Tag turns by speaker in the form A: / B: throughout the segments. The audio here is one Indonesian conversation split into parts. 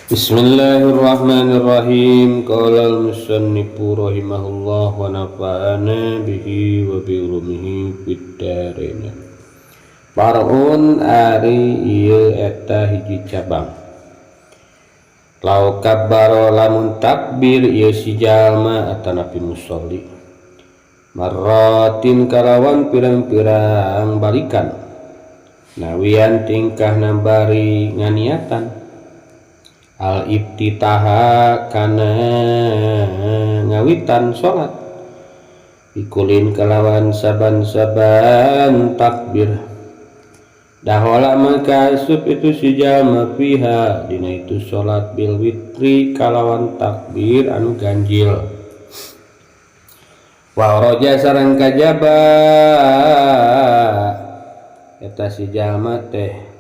A: Bismillahirrahmanirrahim. Qala al-musannifu rahimahullah wa nafa'ana bihi wa bi ulumihi fid dharain. Parun ari ieu eta hiji cabang. Lau kabbaro lamun takbir ieu si jalma atanapi musolli. Marratin kalawan pirang-pirang balikan. Nawian tingkah nambari nganiatan. Al-ibtitaha kana ngawitan sholat ikulin kalawan saban-saban takbir dahola maka asup itu si jalma fiha dina itu sholat bil witri kalawan takbir anu ganjil wa roja sareng kajaba eta si jalma teh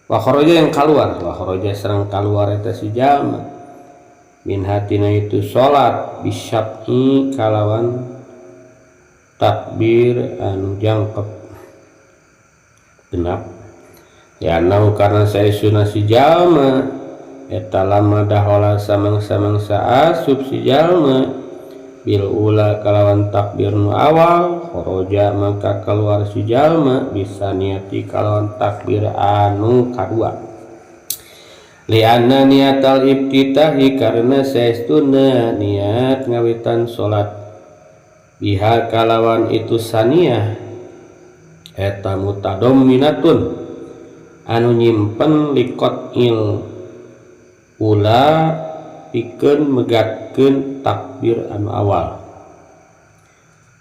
A: wa kharaja yang keluar wa kharaja serang keluar eta si jalma min hatina itu salat bisyab'i kalawan takbir anu jangkep genap ya nau karena saesuna si jalma eta lama dahola samang-samangsa asup si jalma bil ula kalawan takbir nu awal kharaja maka keluar si jalma bisa niati kalawan takbir anu kadua lianna niatal ibtitahi karena saestuna niat ngawitan salat biha kalawan itu saniyah eta mutadamminatun anu nyimpen likot il ula pikeun megatkeun takbir anu awal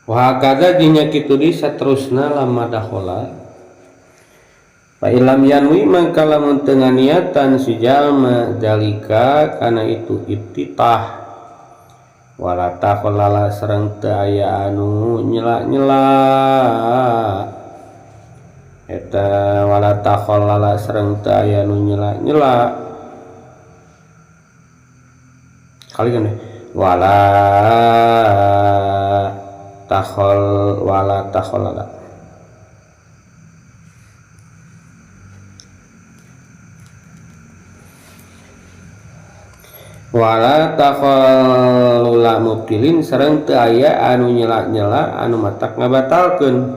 A: wa kada dinya kitu di saterusna lama dahola fa ilam yanwi mangka lamun teu nganiatan si jalma dalika kana itu ibtitah wala taqallala sareng teu aya anu nyela-nyela eta wala taqallala sareng teu aya anu nyela-nyela kali kan wala takholala wala takholula mubtilin sareng teu aya anu nyela-nyela anu matak ngabatalkeun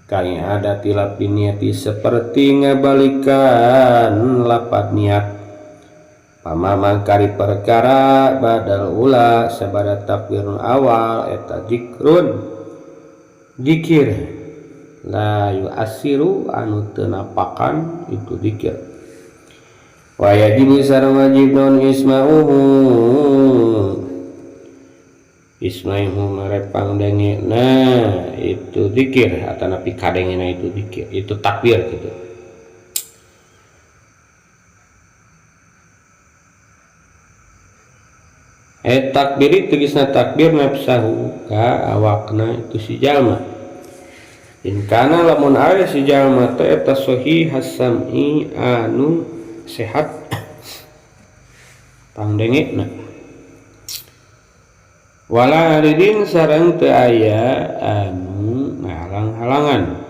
A: kali ada tilapi niati seperti ngabalikan lapat niat pamama kari perkara badal ula sabada takbir awal eta zikrun zikir la yu'assiru anu teu napakan itu zikir wa yajibu sareng wajib non ismaihu marepang dengena itu zikir atanapi kadengena itu zikir itu takbir gitu. Takbiri tegasna takbir nafsahu ka awakna itu si jalma in kana lamun aya si jalma teh eta sahih hasam'i anu sehat pangdengena wala aridin sareng teu aya anu ngahalang-halangan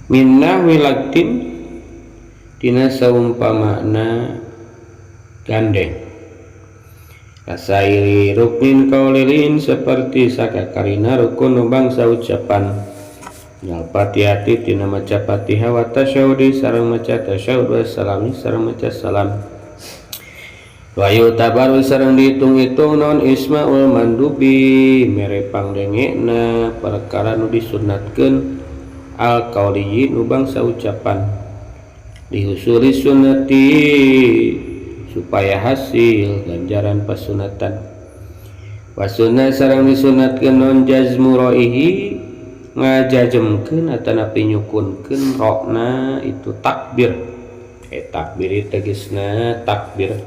A: minna wilaktin tina saumpamana gandeng kasairi ruknin kaulilin seperti sakakarina rukun bangsa ucapan nyal patihati tina maca Fatihah wa tasyahudi sareng maca tasyahud wa salami sareng maca salam wa yutabaru sareng dihitung-hitung non ismaul mandubi mere pangdengena perkara nu disunatkeun al qauliyin nu bangsa ucapan dihusuli sunnati supaya hasil ganjaran pasunatan wa sunnah sareng disunatkeun non jazmu raihi ngajajemkeun atanapi nyukunkeun rokna itu takbir takbir tegasna takbir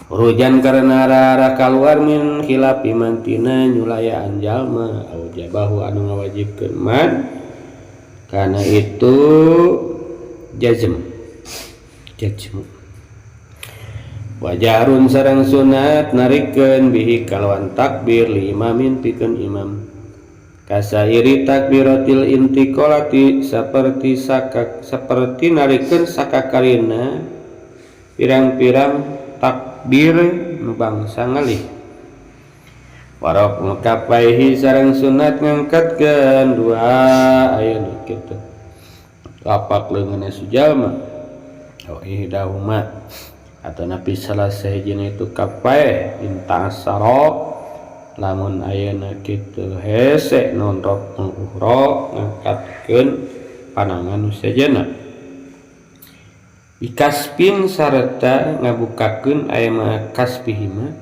A: rujan karena arah keluar min khilafi mantina nyulayaan jalma au jabahu anu ngawajibkeun man karena itu jazm wajarun sareng sunat narikeun bihi kalawan takbir li imamin pikeun imam kasairi takbiratil intiqalati seperti narikeun sakakarina pirang-pirang takbir nu bangsa ngalih. Warok mengkapaihi sareng sunat ngangkatkeun dua ayeuna kitu lapak leungeunna sujalma ihdahuma atau nabi salah sahijina itu kapaih inta asaro lamun ayeuna kitu hese non rok uhra ngangkatkeun panangan nu sejenna bikaspin sareta ngabukakeun aya mah kasbihima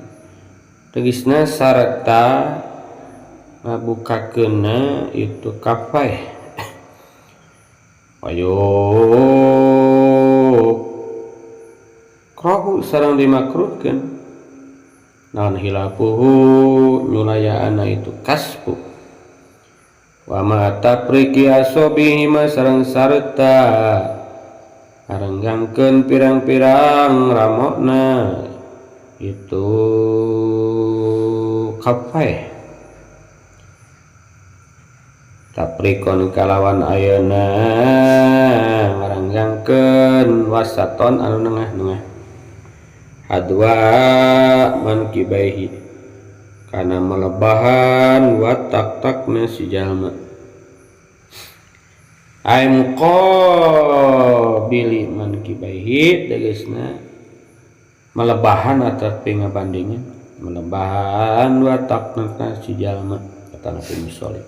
A: tegasna sareta ngabukakeunna itu kapaih ayo krahu sareng dimakruhkeun naon hilapuhu nyulayaana itu kasbu wa ma tapriki asobihima sareng sareta arenggangkeun pirang-pirang ramokna itu kapaih taprikon kalawan ayeuna ngaranggangkeun wasaton anu nengah-nengah hadwa mankibaihi kana melebahan watak-takna si jalma aim qabili mankibaihi tegasna melebahan atau ngabandingin melebahan watakna si jalma kata Nabi Musoleh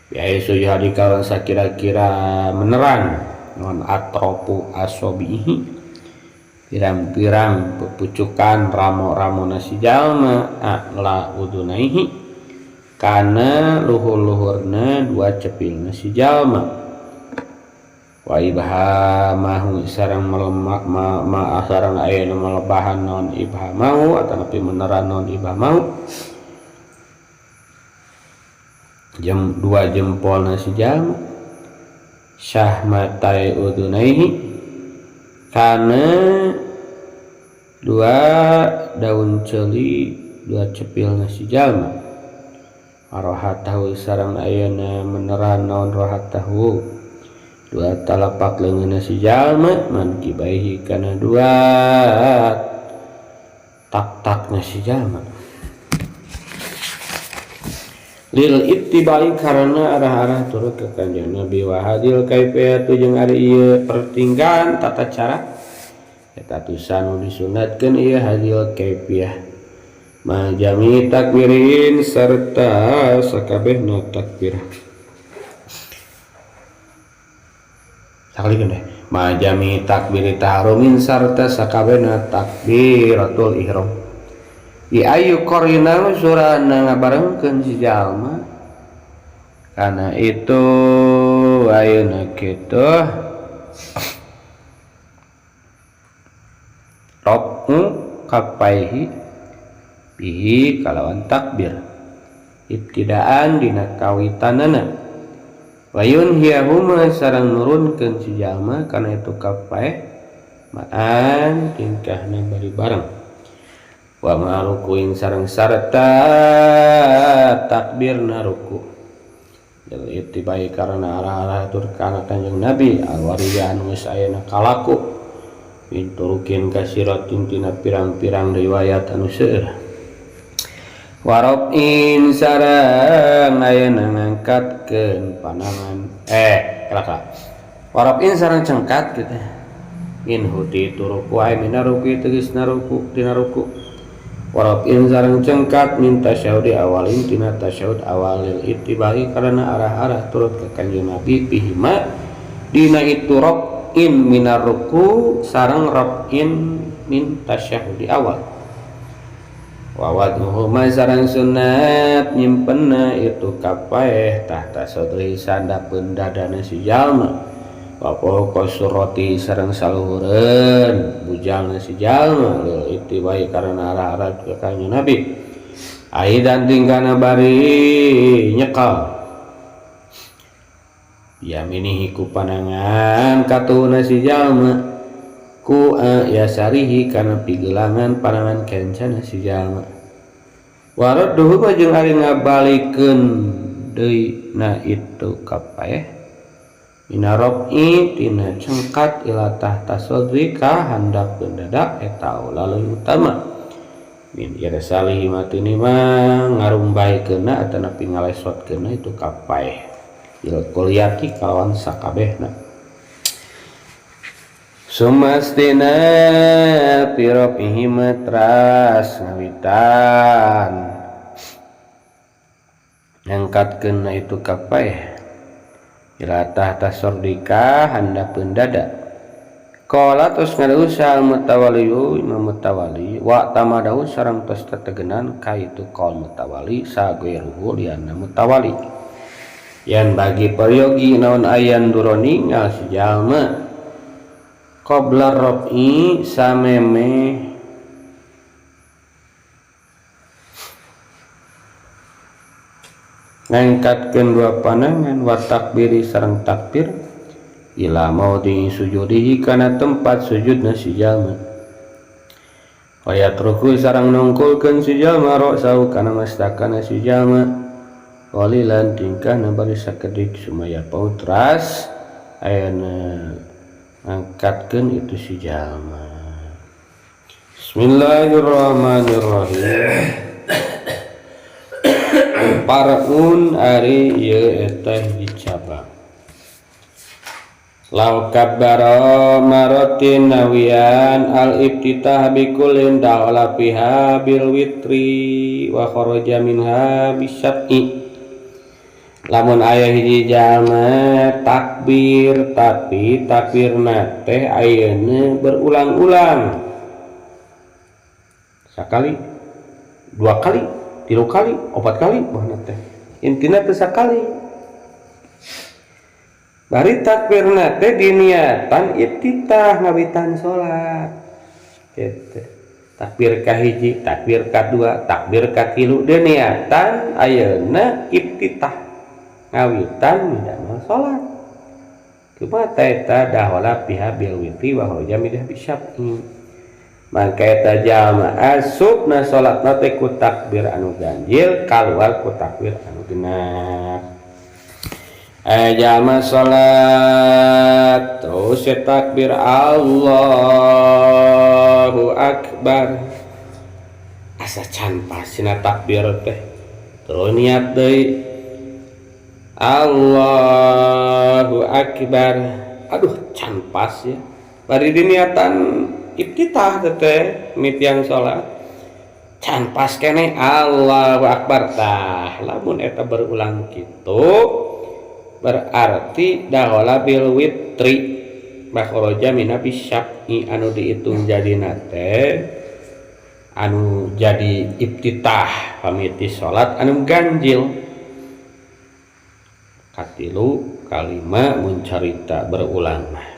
A: biaya sujud dikawan sakira-kira menerang non atropu asobihi pirang-pirang pepucukan ramo-ramo nasi jalma la udunaihi kana luhur-luhurna dua cepil nasi jalma wa ibhamahu sareng melemak sareng ayeuna melebahan non ibhamahu atau napi meneran non ibhamahu dua jempol nasi jalma syahmatai udunaihi kana dua daun celi dua cepil nasi jalma rohatahu sareng ayeuna meneran naon rohatahu dua talapak leungeun nasi jalma mankibaihi kana dua tak-tak nasi jalma lil ittibai karena arah-arah turut ke kanjeng Nabi wa hadil kaifiyatu jeung ari ieu pertinggahan tata cara eta tusan disunatkeun ieu hadil kaifiyah majami takbirin serta sakabehna takbir sakalikeun deh majami takbir tahrumin sarta sakabehna takbiratul ihram di ayu korina surana ngabarengkeun si jalma karena itu ayeuna kitu robu kapaihi bihi kalawan takbir ibtidaan dina kawitanana wayun hiyahuma sareng nurunkeun si jalma kana itu kapaih maan tingkahna bari bareng wa ma'rukuin sareng sarta takbirna ruku jadi ittibai karena arah-arah tur kana kanjeng Nabi alwariyan geus ayeuna kalaku pinturukin kasiratin tina pirang-pirang riwayat anu seueur warobin sareng ayeuna ngangkatkeun panangan kelaka warobin sareng cengkat kitu in huti turuku ay minaruku tegasna ruku tina ruku warobin sareng cengkat minta tasyahudi awalin tina tasyahud awalil ittibai karena arah-arah turut ke kanjeng Nabi pihima dina itu robin minaruku sareng robin min tasyahudi awal wawadnuhuma sareng sunat nyimpenna itu kapaih tahta sodri sandapeun dadana si jalma wapo kosuroti sareng saluhureun bujalna si jalma lil ittibai karena arah-arah ke kanjeng Nabi aidan tingkana bari nyekal yaminihi ku panangan katuna si jalma ku yasarihi kana pigelangan panangan kencana si jalma waradduhu jeung ari ngabalikeun deui na itu kapaeh minarobi tina cengkat ila tahta sodrika handak pendadak eta lalu utama min irsalihi matini mah ngarumbaikeuna atau napi ngalesotkeuna itu kapaeh il kuliati kalawan sakabehna sumastina piropihi matras ngawitan ngangkatkeun itu kapaeh ila tahta sordika hendak pendada qala tos ngadusa mutawali imam mutawali wa tamadau sareng tos tetegenan ka itu qaul mutawali sageruhu lianna mutawali yan bagi peryogi naon ayan duroni ngal si jalma qabla rafi sameme ngangkatkeun dua panangan wa takbiri sareng takbir ila maudhi sujudihi kana tempat sujudna si jalma wa yatruku sareng nungkulkeun si jalma ra'sahu kana mastakana si jalma qalilan tingkahna bari sakedik sumaya pautras ayana ngangkatkeun itu si jalma. Bismillahirrahmanirrahim. Paraun ari ieu eta dicabang lau kabbara maratin nawiyan al iftitah bi kullin da'ala fiha bil witri wa kharaja minha bisyaf'i lamun aya hiji jalma takbir tapi takbirna teh ayeuna berulang-ulang sakali dua kali 3 kali 4 kali bahana teh intina teh sakali bari takbirna teh diniatan iftitah ngawitan salat kitu takbir kahiji takbir kadua takbir katilu diniatan ayeuna iftitah ngawitan midamel salat kumaha eta dahola piha bil witri wa kharaja minha bisyaf'i mangka eta jalma asupna salatna teh ku takbir anu ganjil kaluar ku takbir anu genep jalma salat terus takbir Allahu akbar asa can pasina takbir teh terus niat deui Allahu akbar aduh can pas ya bari diniatan iftitah teh mitiang salat can pas keneh Allahu akbar tah lamun eta berulang kitu berarti dahola bil witri makhraja mina bisyaf'i anu dihitung jadina teh anu jadi iftitah pamiti salat anu ganjil katilu kalima mun carita berulang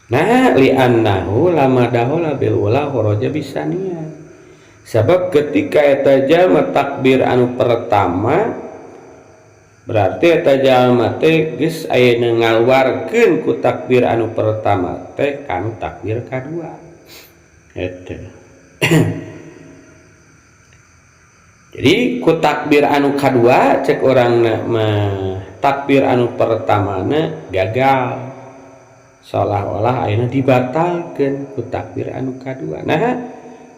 A: nah li'annahu lama dahola bil ula kharaja bisaniya sebab ketika eta jalma takbir anu pertama berarti eta jalma teh geus ayeuna ngaluarkeun ku takbir anu pertama teh kanu takbir kadua eta jadi ku takbir anu kadua cek urangna mah takbir anu pertamana gagal seolah-olah ayeuna dibatalkeun ku takbir anu kadua. Nah,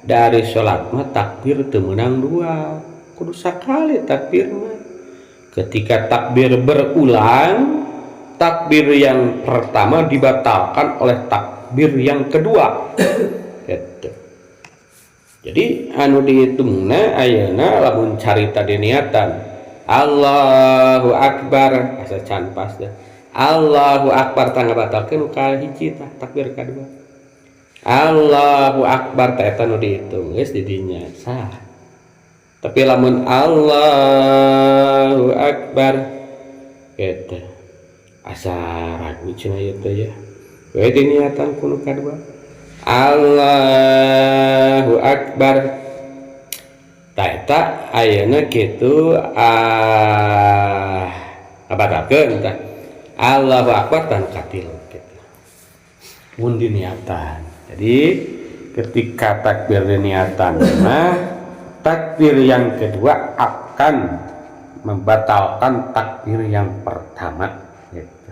A: dari salat mah takbir teu meunang dua, kudu sakali takbir mah. Ketika takbir berulang, takbir yang pertama dibatalkan oleh takbir yang kedua. Gitu. Jadi anu dihitungna ayeuna lamun carita diniatan Allahu akbar asa can pas dah. Allahu akbar tangga batalkeun ka hiji tah takbir kadua. Allahu akbar teh eta nu dihitung geus di dinya sah. Tapi lamun Allahu akbar eta asa ragu cenah ieu teh ya. We diniatan kudu kadua. Allahu akbar tah eta ayeuna kitu batalkeun tah. Allahu akbar tan katilu gitu. Mun diniatan. Jadi ketika takbir diniatan nah takbir yang kedua akan membatalkan takbir yang pertama gitu.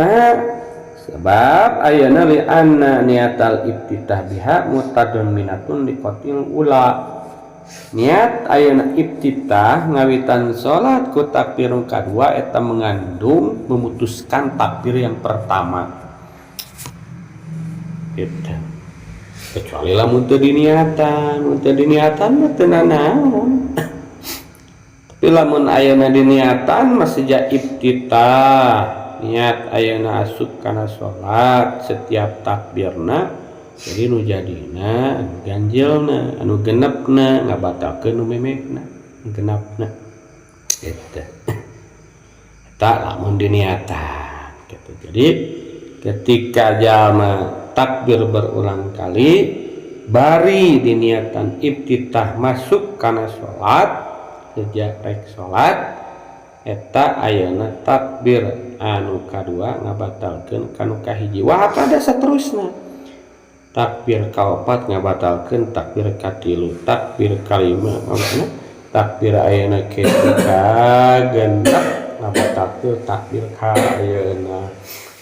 A: Nah sebab ayeuna li anna niatal iftitah biha mutadamminatun liqatil ula. Niat ayeuna iftitah ngawitan salat ku takbir kadua eta mengandung memutuskan takbir yang pertama gitu. Kecuali lamun teu diniatan mah teu nanaon. Tapi lamun ayeuna diniatan masih ja iftitah niat ayeuna asup kana salat setiap takbirna jadi nu jadina anu ganjilna anu genepna ngabatalkeun nu memehna genepna eta lamun diniatan gitu. Jadi ketika jalma takbir berulang kali bari diniatan iftitah masuk kana salat sejak rek salat eta ayeuna takbir anu kadua ngabatalkeun kanu kahiji wah pada saterusna takbir kaopat ngabatalkeun takbir katilu takbir kalima takbir ayeuna ketika genep ngabatalkeun takbir ka ayeuna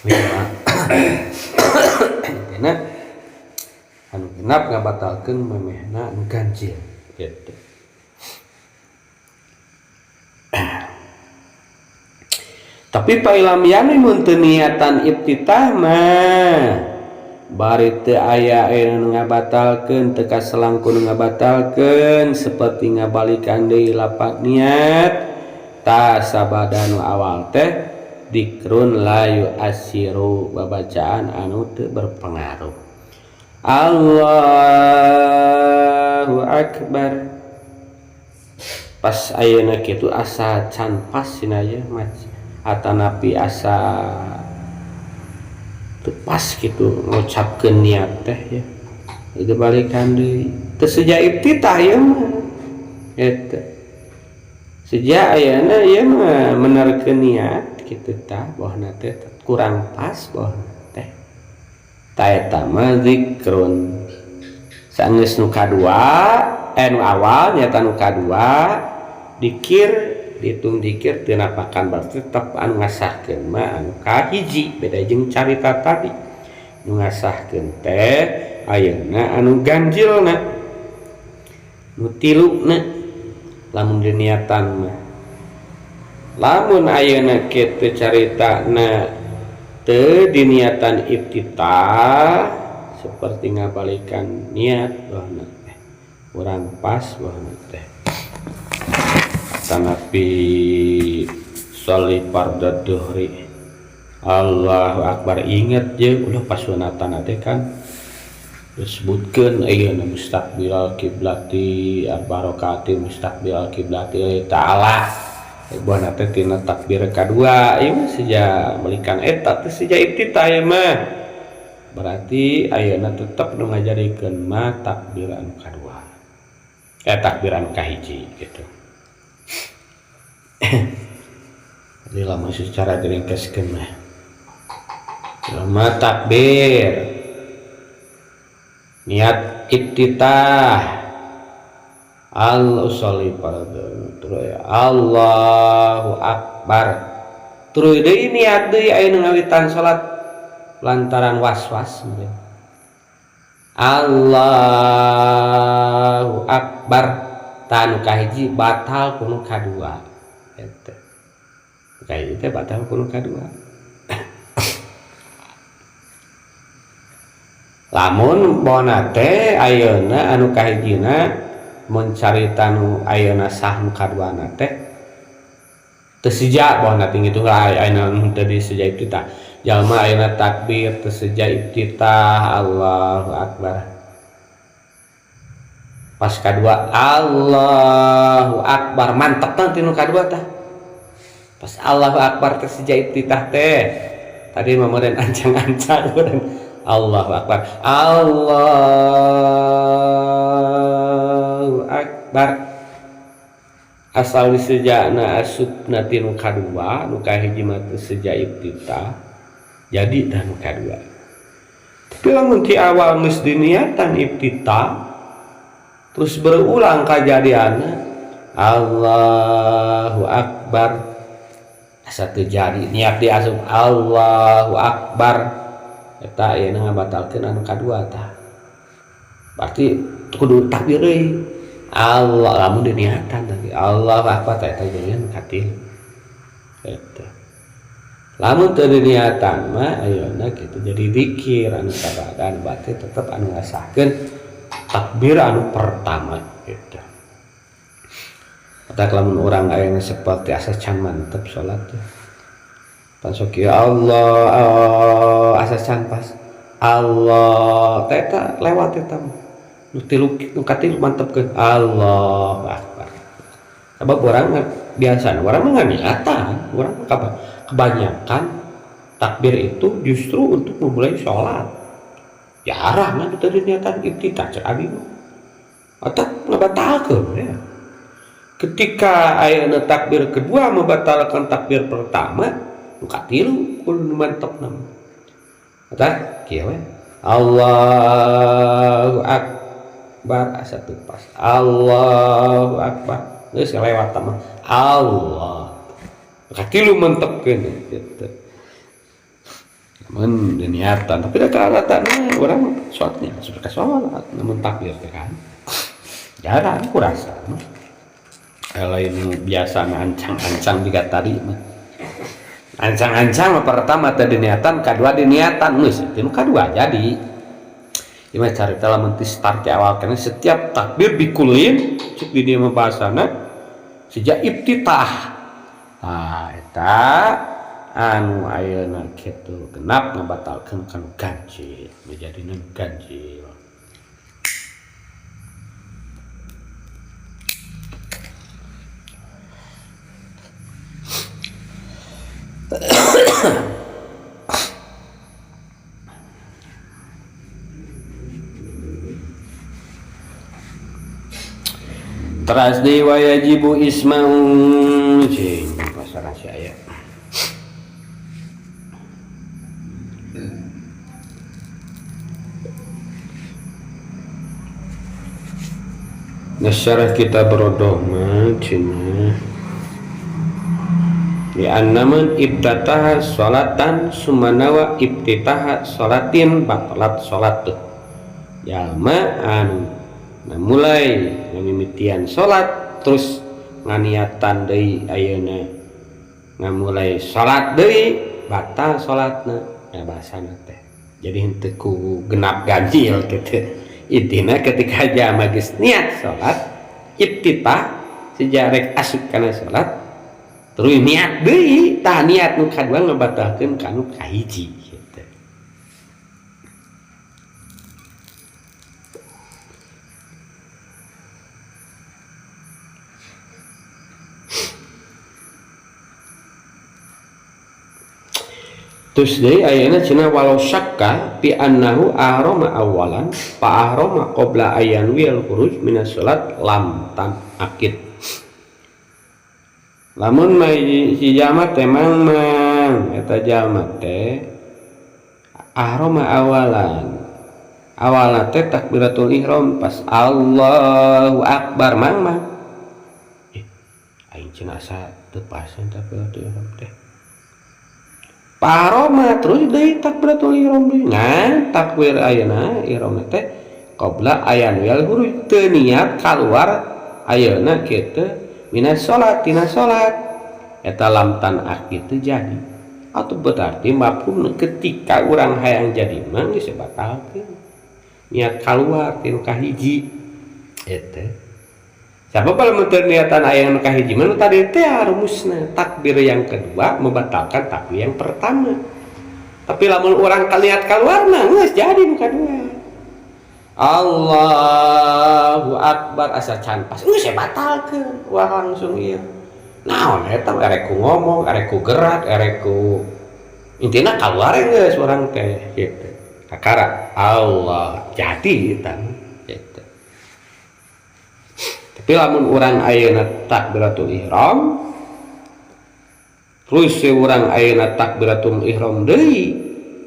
A: lima dina anu genep ngabatalkeun memehna anu ganjil gitu. Tapi pailam yani mun teu niatan iftitah mah bari teu aya anu ngabatalkeun teu kaselangkun ngabatalkeun seperti ngabalikan deui lapat niat ta sabada nu awal teh dikrun layu asiru babacaan anu teu berpengaruh. Allahu akbar pas ayeuna kitu asa can pas cenah ye atanapi asa tepas gitu ngucapkeun niat teh ya itu balikan deui teu seja iftitah ya mah eta seja ayeuna ieu mah menerkeun niat kitu tah bahwana teh kurang pas bahwana teh ta eta mah zikrun saenggeus nu kadua nu awal nyata nu kadua dikir dihitung dikir teu napakan berarti tetep anu ngasahkeun mah anu kahiji beda jeung carita tadi nu ngasahkeun teh ayeuna anu ganjilna nu tiluna lamun diniatan mah lamun ayeuna kitu caritana teu diniatan iftitah seperti ngabalikan niat bahna teh urang pas bahna teh tanapi sholli fardhu dhuhri Allahu akbar inget je ulah pas sunatan teh kan disebutkeun ayeuna mustaqbilal kiblati arbarokati mustaqbilal kiblati ta'ala buana teh tina takbir kadua ieu saja melikan eta teh saja iftitah ieu mah berarti ayeuna tetep nu ngajarikeun mah takbir anu kadua takbir anu kahiji gitu. Jadi lama secara diringkaskeun mah lama takbir niat iftitah al-usolli fardhu Allahu akbar terus deui niat deui ayeuna ngawitan salat lantaran was-was Allahu akbar tanu kahiji batal kuno kadua eta kahiji teh batal kuno kadua lamun bona teh ayeuna anu kahijina mun carita nu ayeuna sah nu kaduana teh teu sija bona tinggi tunggal ayeuna nu teu disija iftitah jalma ayeuna takbir teu sija iftitah Allahu akbar pas kadua Allahu akbar mantep nanti nu kadua tah pas Allahu akbar teh sija iftitah teh tadi mameureun ancang-ancang urang Allahu akbar Allahu akbar asal disejana asupna ti nu kadua nu kahiji mah teu seja iftitah jadi dah nu kadua tapi lamun ti awal geus diniatan iftitah terus berulang kejadiannya Allahu Akbar asa terjadi niat diasup Allahu Akbar eta ayeuna ngabatalkeun anu kadua tah berarti kudu takbir deui Allah lamun diniatan tadi Allahu Akbar eta jeung katil eta lamun teu diniatan mah ayeuna kitu jadi zikir anu sabada anu berarti tetep anu ngasahkeun takbir anu pertama gitu. Kata lamun orang ayeuna seperti asa can mantep salat teh. Pan sok ya Allah asa can pas Allah eta lewat eta nu tilu nu katilu mantepkeun Allahu Akbar. Sabab urang biasana urang mah niatan, urang kebanyakan takbir itu justru untuk memulai salat. Jarang kan tadi niatan iftitah cek abi mah. Atau ngabatalkeun ya. Ketika ayeuna takbir kedua membatalkan takbir pertama, nu katilu kudu mantepna. Eta kieu we. Allahu Akbar asa teu pas. Allahu Akbar. Geus lewat mah. Allah. Katilu mantepkeun gitu. Men niatan tapi da rata-ratana urang salatnya suka salat namun takbir teh kan. Jarang kurasa mah. Lain biasa ancang-ancang juga tadi mah. Ancang-ancang mah pertama teh diniatan, kedua diniatan geus tinu kadua jadi. Ieu mah carita lamun ti start di awal kana setiap takbir bikulin cuk di dieu mah bahasana sejak iftitah. Ah eta anu ayeuna kitu genap ngabatalkeun kanu ganjil menjadina ganjil. Teras dewa yajibu isma'u cing pasaran si aya nasyarah kita berodoma cina ya annaman ibtataha sholatan sumanawa ibtitaha sholatin batalat sholat tuh jalma anu mulai ngamimitian sholat terus nganiatan deui ayeuna ngamulai sholat deui batal sholatna ya bahasana teh jadi henteu ku genap ganjil kitu intina ketika jalma geus niat sholat ibtitah sejarek asup kana sholat terus niat deui tah niat nu kadua ngabatalkeun kanu kahiji gitu. Terus deui ayeuna cenah walau syakka bi annahu ahrama awalan fa ahrama qabla ayan wil khuruj minas salat lam tan akid. Lamun si jalma teh mang eta jalma teh ahrama awalan awalna teh takbiratul ihram pas Allahu Akbar mang aing cenah asa teu pas takbiratul ihram teh paroma terus deui takbiratul ihram deui ngan takbir ayeuna ihram teh qabla ayan wal huruf teu niat kaluar ayeuna kitu minas salat tina salat eta lam tanah kitu jadi atau berarti mafhum ketika urang hayang jadi mah geus batalkeun niat kaluar tina kahiji eta sabab kalau menurut niatan ayat nu kahiji mah tadi teh rumusna takbir yang kedua membatalkan takbir yang pertama. Tapi lamun orang kaliat keluar mah geus jadi nu kadua. Allahu Akbar asa can pas geus batalkeun wah langsung ieu. Naon eta erek ku ngomong, erek ku gerak, erek ku intina keluar geus urang teh kitu. Kakara Allah jadi eta. Tapi lamun urang ayeuna takbiratul ihram terus urang ayeuna takbiratul ihram deui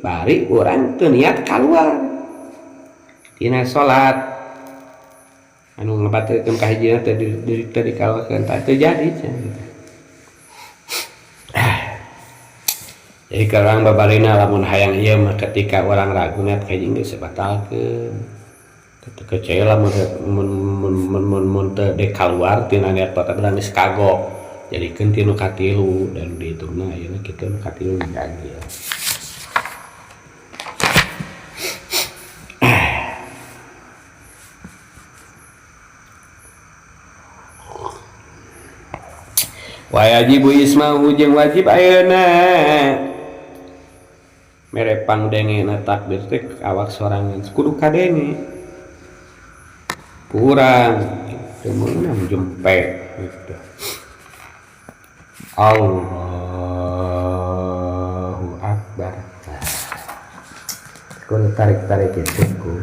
A: bari urang teu niat kaluar tina salat anu ngabatalkeun kahijina teh dikalahkeun tah teu jadi cenah. Jadi kalau orang babalina lamun hayang ieu mah ketika orang raguna kahiji geus batalkeun. Teu kecewa mun teu dekaluar tina niat batal geus kagok. Jadikeun tinu katilu dan dihitungna ayeuna kitu nu katilu diganjil. Wajibu ismahu jeung wajib ayeuna mere pangdengena takbir teh awak sorangan kudu kadenge kurang temeunna jempe gitu. Allahu akbar kudu tarik-tarik itu ku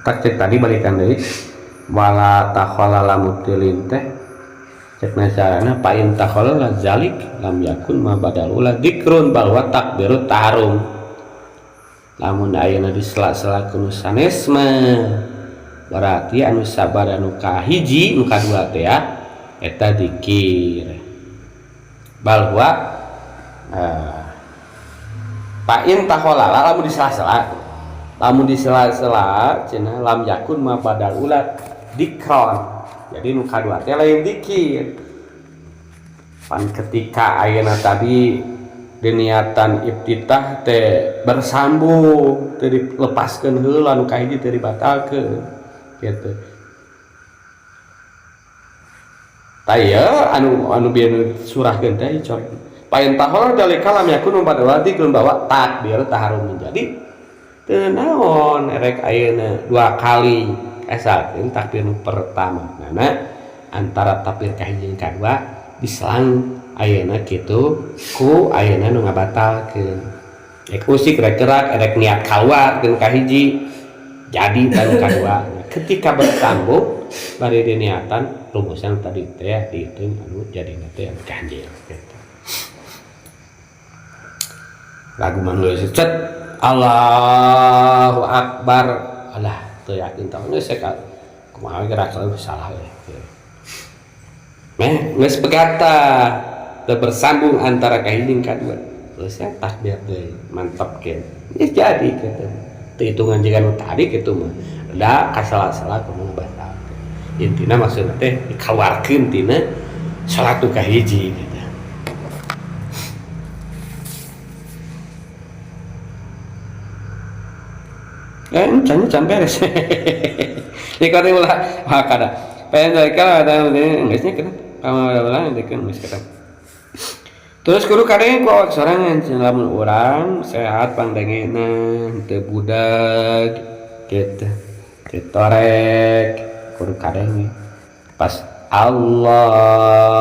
A: tak cek tadi balikan deui wala takhalala mutilin teh cekna carana pa in takhalala zalik lam yakun ma badal ula dzikrun bahwa takbiru tarum lamun ayeuna di sela-sela kudu sanes mah berarti anu sabar anu kahiji nu kadua teh eta dzikir bahwa pa in takhalala lamun di sela-sela cenah lam yakun ma badal ulat dikron jadi nu kadua teh lain dikir pan ketika ayeuna tadi diniatan iftitah teh bersambung teh dilepaskeun heula nu kahiji teh dibatalkeun kitu taya anu bieu surahkeun teh cor pain tahol dalika lam yakun ma badal dikron bahwa takbir taharum menjadi naon erek ayeuna dua kali esalkeun takbir nu pertama nana antara takbir kahiji jeung kadua diselang ayeuna kitu ku ayeuna nu ngabatalkeun ek usik rek gerak erek niat kaluar jeung kahiji jadi anu kadua ketika bersambung bari diniatan rumusan tadi teh dihitung anu jadina teh ganjil gitu. Lagu mangga cet Allahu Akbar alah teu yakin tah geus sekal kumaha gerak kalau salah we geus pegata teu bersambung antara kahiji jeung kadua geus takbir deui mantap keun geus jadi kitu teu hitungan jeung anu tadi kitu mah da kasala-sala kudu batal intina maksudna teh dikaluarkeun tina salat kahiji gitu. Can beres. Ini kata ulah kada. Pengen dari kala ada geusnya kana. Pamawala dekeun geus kata. Terus kudu kadenge ku awak sorangan lamun urang sehat pangdengena teu budag kitu. Ditorek kudu kadenge. Pas Allahu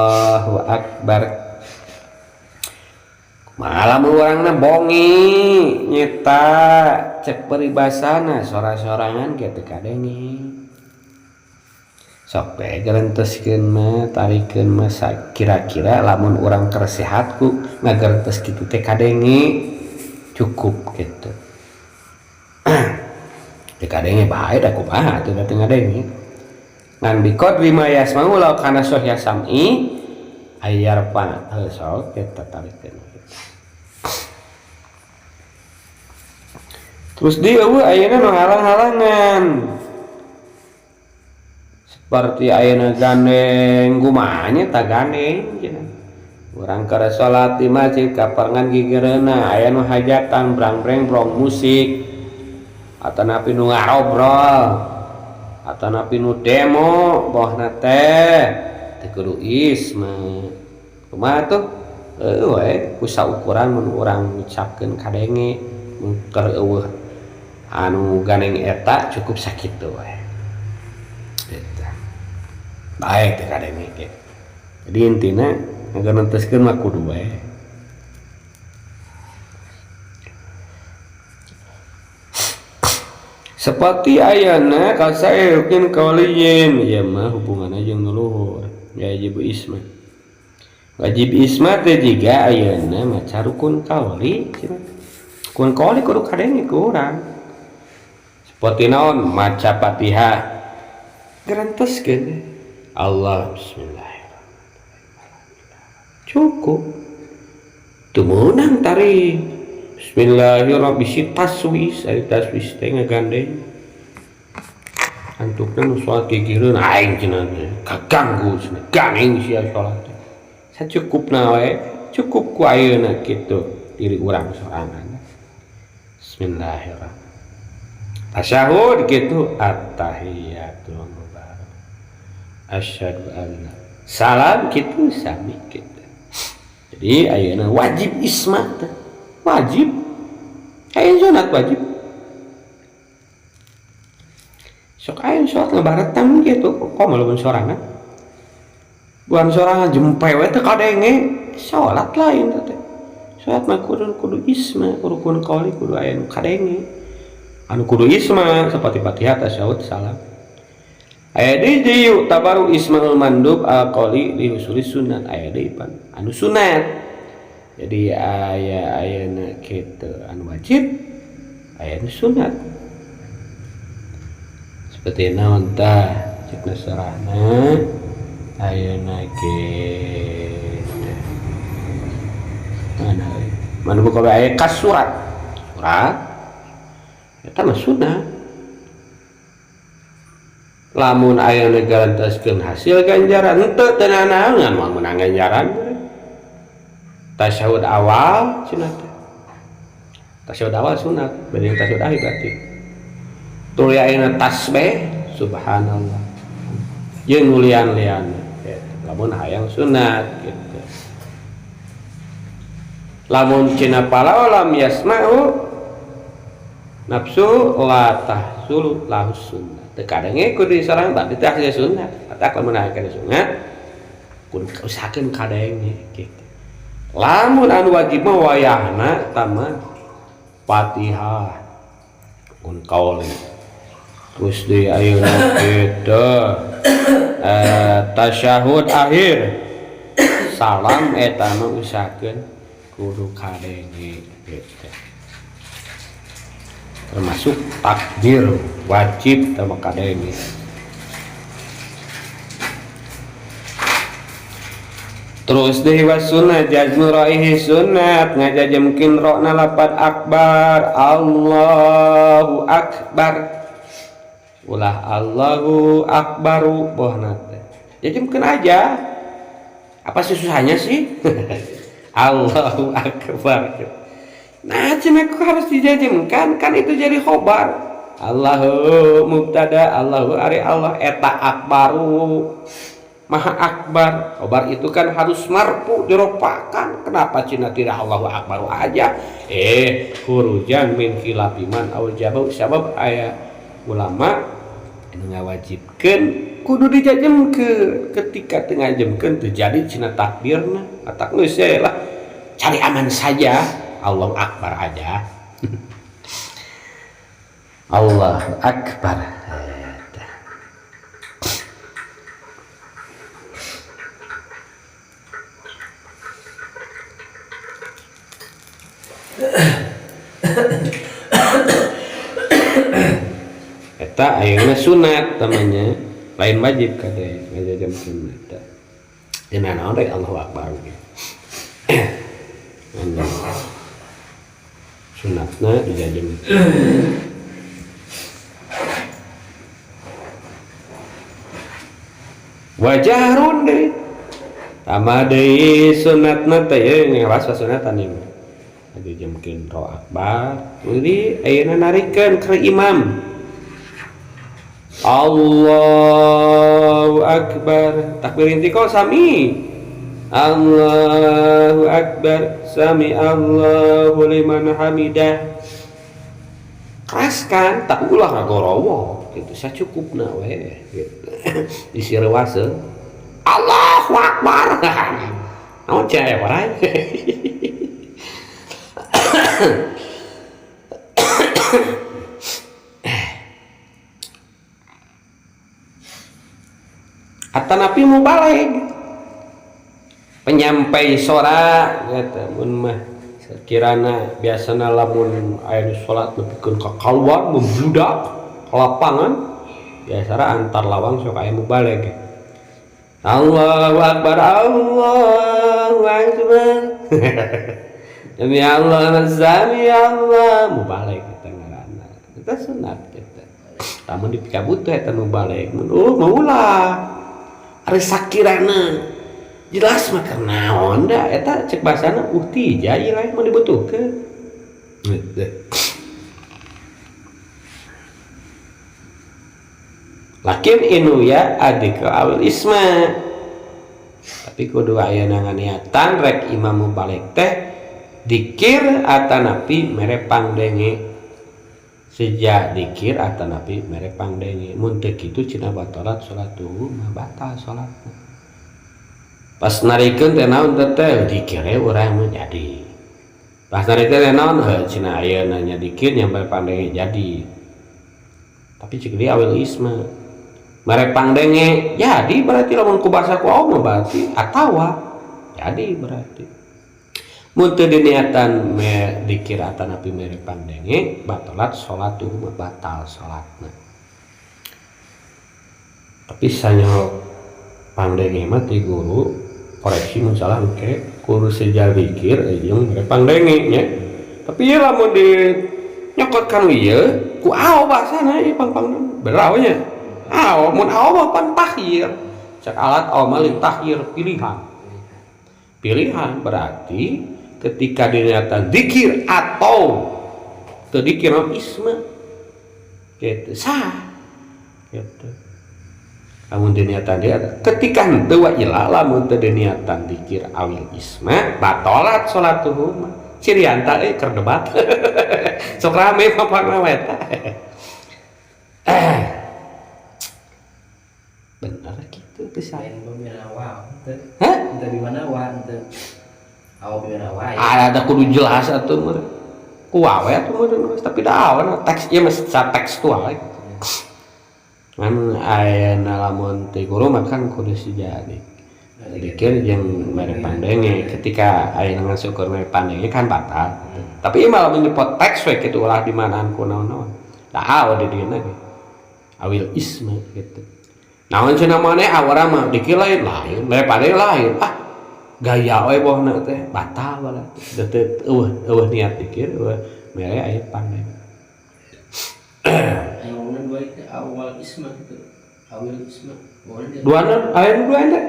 A: Akbar malam urangna bongi nyeta cek peribasana sora-sorangan kitu kadenge sok bae gerenteskeun mah tarikeun mah kira-kira lamun urang keur sehat ku ngagerentes kitu teh kadenge cukup kitu teh kadenge bae da kumaha teu teu ngadenge ngan bikot lima yasmau law kana sohya sam'i ayar pa sok kita tarikeun. Terus dia ayeuna menghalang-halangan seperti ayeuna gandeng gumanya tak gandeng urang keur salat di masjid kaparengan gigireuna aya nu hajatan brang-breng musik atanapi nu ngaobrol atanapi nu demo bohna teh teu kudu isma kumaha tuh we ku saukuran mun urang ngucapkeun kadenge mun keur eueuh anu gandeng eta cukup sakitu we eta baik teh kadenge gitu. Jadi intina ngagerenteskeun mah kudu we seperti ayeuna kasaeukeun kauliyin ieu mah hubunganna jeung nu luhur wajib isma. Wajib isma teh jiga ayeuna maca rukun kauli cenah kun kali kudu kadenge ku urang seperti naon maca Fatihah gerenteskeun Allah bismillahirrahmanirrahim cukup teu meunang tari bismillahirrahmanirrahim taswis ari taswis teh ngagandeng antukna nu salat gigireun aing cenah kaganggu cenah gangeng sia salat sacukupna wae cukup ku ayeuna kitu diri urang sorangan bismillahirrahmanirrahim tasyahud kitu at-tahiyatu mubarak asyhadu anna salam kitu sami kitu jadi ayeuna wajib isma wajib aya sunat wajib sok aya salat ngabaretan kitu kok maleun sorangan bukan sorangan jempe we teh kadenge salat lain teh salat mah kudu isma rukun qauli kudu aya nu kadenge anu kudu isma seperti Fatihah tasyahud salam aya deui dieu tabaru ismaul mandub al qauli li usuli sunnah aya deui pan anu sunat jadi aya kitu anu wajib aya anu sunat seperti naon tah cekna sarahna ayeuna kitu mana buka aya kas surat eta mah sunah lamun ayeuna garantaskeun hasil ganjaran henteu teu naon mah menang ganjaran tasyahud awal sunat tasyahud awal sunat bari tasyahud akhir berarti tuluy ayeuna tasbih subhanallah jeung nulian-lian lamun hayang sunat gitu lamun cina pala lam yasma'u nafsu la tahsul lahu sunnah teu kadenge kudu disarang berarti teh hasil sunat tak lamun hayang sunat kudu usahakeun kadenge gitu lamun anu wajib mah wayahna tama Fatihah kun qauli terus di ayeuna kitu tasyahud akhir salam eta mah usahakeun kudu kadenge gitu termasuk takbir wajib tama kadenge terus deui sunat jazmu raihi sunat ngajajemkeun rokna lapad akbar Allahu akbar ulah Allahu akbaru bohna teh jajemkeun aja apa sih susahnya sih Allahu akbar nah cenah harus dijajemkan kan itu jadi khobar Allahu mubtada Allahu ari Allah eta akbaru maha akbar khobar itu kan harus marfu diropakan kenapa cina tidak Allahu akbaru aja hurujan min khilafiman aw jabau sabab aya ulama anu ngawajibkeun kudu dijajemkeun ketika teu ngajemkeun teu jadi cina takbirna atak geus lah cari aman saja Allahu akbar aja Allahu akbar eta ayeuna sunat namanya lain wajib kade ngajajemkeun eta dina naon rek Allahu akbar anda sunatna dijajemkeun wajarun deui tama deui sunatna teh ngawas sunatan ieu dijajemkeun Allahu akbar tuluy ayeuna narikeun ka imam Allahu akbar takbir intikal sami Allahu akbar sami Allahu liman hamidah keraskan tak ulah ngagorowo gitu sacukupna we gitu disireuwaseun Allahu akbar naon caya warai atanapi mubalig penyampai sora gitu mun mah kirana biasana lamun aya salat nepikeun ka kaluar membludak ka lapangan biasana antar lawang sok aya mubaleg. Allahu akbar Allahu akbar. Demi Allah sami Allah mubaleg kita ngaranna. Eta sunat kita. Tamun dipikabutuh eta mubaleg mun maulah. Ari sakirana jelas mah karnaon da eta cek bahasana tija ieu lain mun dibutuhkeun. Lakin inuya adika awil isma. Tapi kudu aya niatan rek imam balik teh dikir atanapi mere pangdenge. Sejak dikir atanapi mere pangdenge. Mun teu kitu cenah batalat salatuhu mah batal salatna. Pas narikeun teh naon teh dikir urang mah jadi. Pas narikeun teh naon cenah ayeuna nya dikir nya mere pangdenge jadi. Tapi cek dia awil isma. Mere pangdenge jadi berarti lamun ku basa ku mah berarti atawa jadi berarti. Mun teu diniatan me dikir atanapi mere pangdenge batalat salatuhu mah batal salatna. Tapi sanyo pangdenge mah ti guru koreksi mun salah oke kudu sejar dikir jeung mere pangdenge nya. Tapi ieu lamun di nyokotkan ieu ku ao bahasana ieu pang-pang berau nya. Ao mun ao mah pan takhir. Cek alat ao mah takhir pilihan. Pilihan berarti ketika diniatan dikir atau teu dikir isma kitu sah kitu. Lamun diniatan dia ketika henteu wa ilah lamun teu diniatan dikir awil isma batalat salatuhu mah cirianta keur debat. Sok rame paparna eta. Bener gitu kesain pemina wa teu. Hah? Teu di mana wa teu. Aw pemina wa. Ada kudu jelas atuh meureun. Ku wae atuh meureun tapi da awan teks ieu mah secara tekstual. Kan ayeuna lamun ti guru mah kan kudu sijadi. Dikir jeung mere pandenge ketika ayeuna ngasukur mere pandenge kan batal. Tapi ieu mah lamun nyepot teks we kitu ulah di manaan ku naon-naon. Da aw di dieu ge. Awil isma gitu. Naon cenah maneh awara mah dikir lain, mere pandenge lain. Gaya we bohna teh batal berarti. Teu eueuh niat dikir eueuh mere aya pandenge. Awal isma itu awal isma dua aya dua ente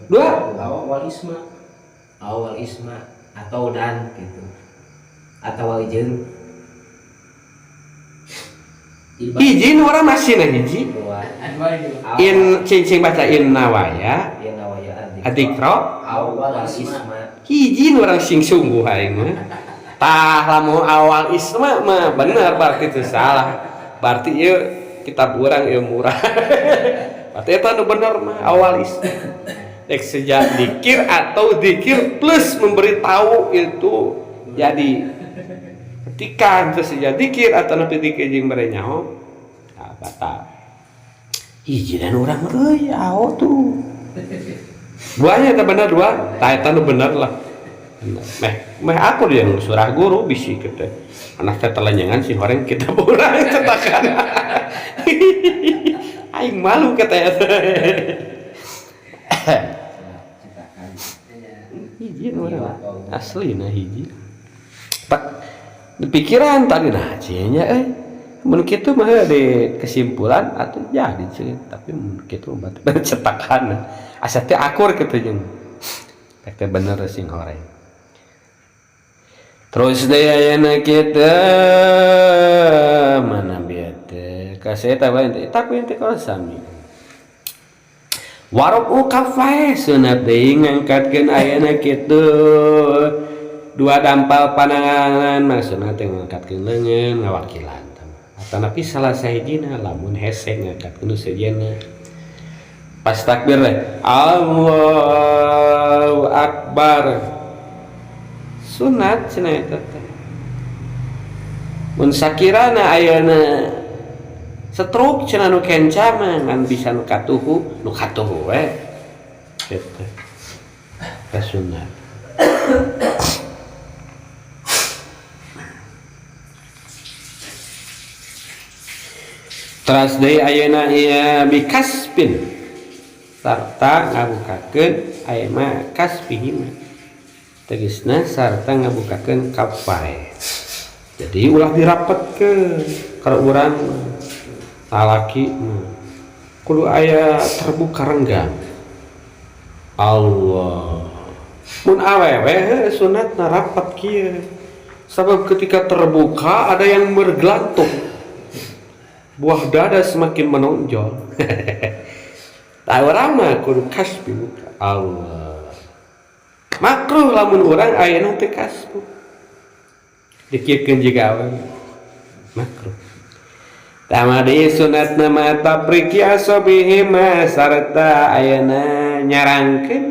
A: dua awal isma atau dan gitu atau wal izin izin orang masih nah hiji in cing baca inna waya adikro awal isma hiji orang sing sungguh aing mah tah lamun awal isma mah bener berarti itu salah. Berarti ieu kitab urang ieu murah. Berarti eta nu bener mah awal isma. Dek sejak dikir atau dikir plus memberitahu itu jadi ketika teu sejak dikir atau nepi dikir jeung mere nyaho batal. Hiji dan urang euy ao tuh. Duanya eta bener dua, tah eta nu bener lah. Meh aku yang surah guru bisi kita anak teh telenyengan si horeng kita urang cetakan. Aing malu kata eta. Hiji urang asli nah hiji. Pak pikiran tadi nah cenah mun kitu mah de kesimpulan atuh jadi ceun tapi mun kitu berarti cetakan. Asa teh akur kitu jeung teh bener sing horeng. Terus daya ayeuna kita mana biate kaseta bae tapi ente kalau sami warok ukafae sunat deui ngangkatkeun ayeuna kitu dua dampal panangan maksudna teh ngangkatkeun leungeun ngawakilan atanapi salah sahijina lamun hese ngangkatkeun sejenna pas takbir Allahu akbar sunat cenah eta teh. Mun sakirana ayeuna stroke cenah nu kenca mah ngan bisa nu katuhu we. Eta. Sunat. teras deui ayeuna ieu bikasbin sarta ngabukakeun ayeuna kasbihim tegasna sarta ngabukakeun kapae. Jadi ulah dirapetkeun kalau urang lalaki kudu aya terbuka renggang. Allah mun awewe sunatna rapat kieu sabab ketika terbuka ada yang bergelantung buah dada semakin menonjol. Tah urang mah kudu kasbi Allah makruh lamun urang ayeuna teu kasbu dikiekeun jiga awewe makruh. Tamadi sunatna ma tapriki asabihim sarta ayeuna nyarangkeun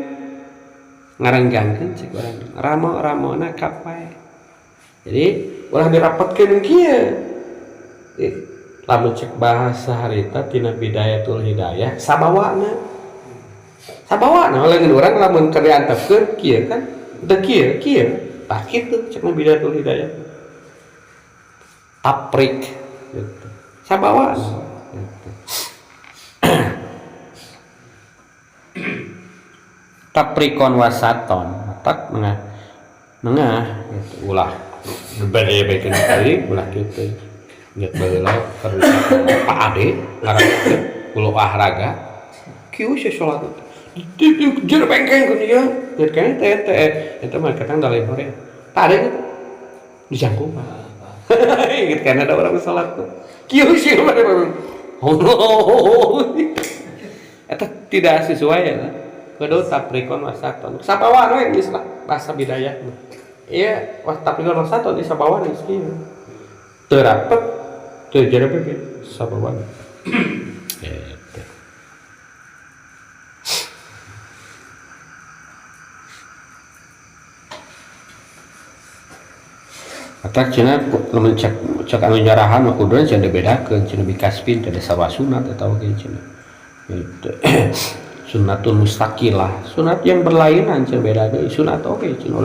A: ngarenggangkeun cek urang ramo-ramona kapae. Jadi ulah dirapatkeun kieu. Lamun cek bahasa harita tina bidayatul hidayah sabawana lamun urang lamun keur diantepkeun kieu kan udah kieu tah kitu cek bidayatul hidayah taprik gitu. Sabawa taprikon wasaton tak nengah gitu. Ulah berbeda-beda kali ulah gitu nggak bela kerja Pak Ade ngarankeun kulo olahraga kieu sih salat jeung bengkeng kun ieu bengkeng teh eta mah kadang dalem hore Pak Ade gitu dijangkung gitu kan ada orang salat tuh kieu sih mana eta tidak sesuai ya kudu taprikon wasaton sabawa we geus lah bahasa bidayah ieu taprikon wasaton di sabawa geus kieu teu rapet teu jerepet sabawa eta atak cenah lamun cek anu nyarahan mah kudunya cenah dibedakeun cenah bikasbin teh sawa sunat eta oge cenah gitu. Sunatun mustaqilah sunat yang berlainan cenah beda deui sunat oge cenah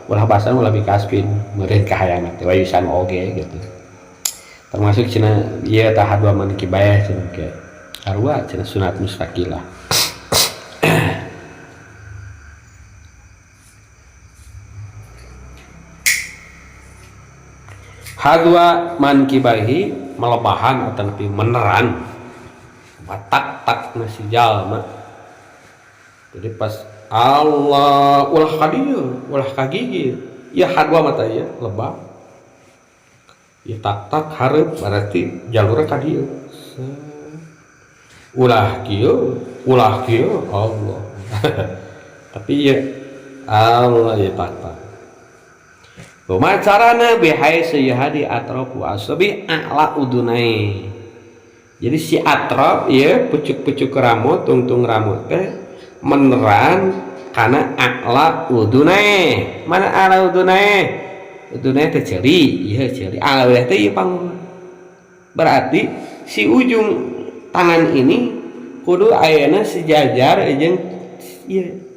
A: ulah bahasan ulah bikasbin meureun kahayana teh wayusan oge gitu termasuk cenah ieu tah hadwa man kibaya cenah ke sarua cenah sunat mustaqilah. Hadwa mankibahi melebahan atau lebih meneran tak nasi jalma. Jadi pas Allah ulah kadieu ulah kagigir ya hadwa mata ya lebah ya tak hareup berarti jalurna kadieu ulah kieu Allah tapi ya Allah ya tak Buma carana bihai sayhadi atrofu asabi a'la udunai. Jadi si atraf ya pucuk-pucuk rambut tungtung rambut teh meneran kana a'la udunai. Mana a'la udunai? Udunai teh ceuli, ieu ceuli. A'la teh ieu panggul. Berarti si ujung tangan ini kudu ayeuna sejajar jeung ieu.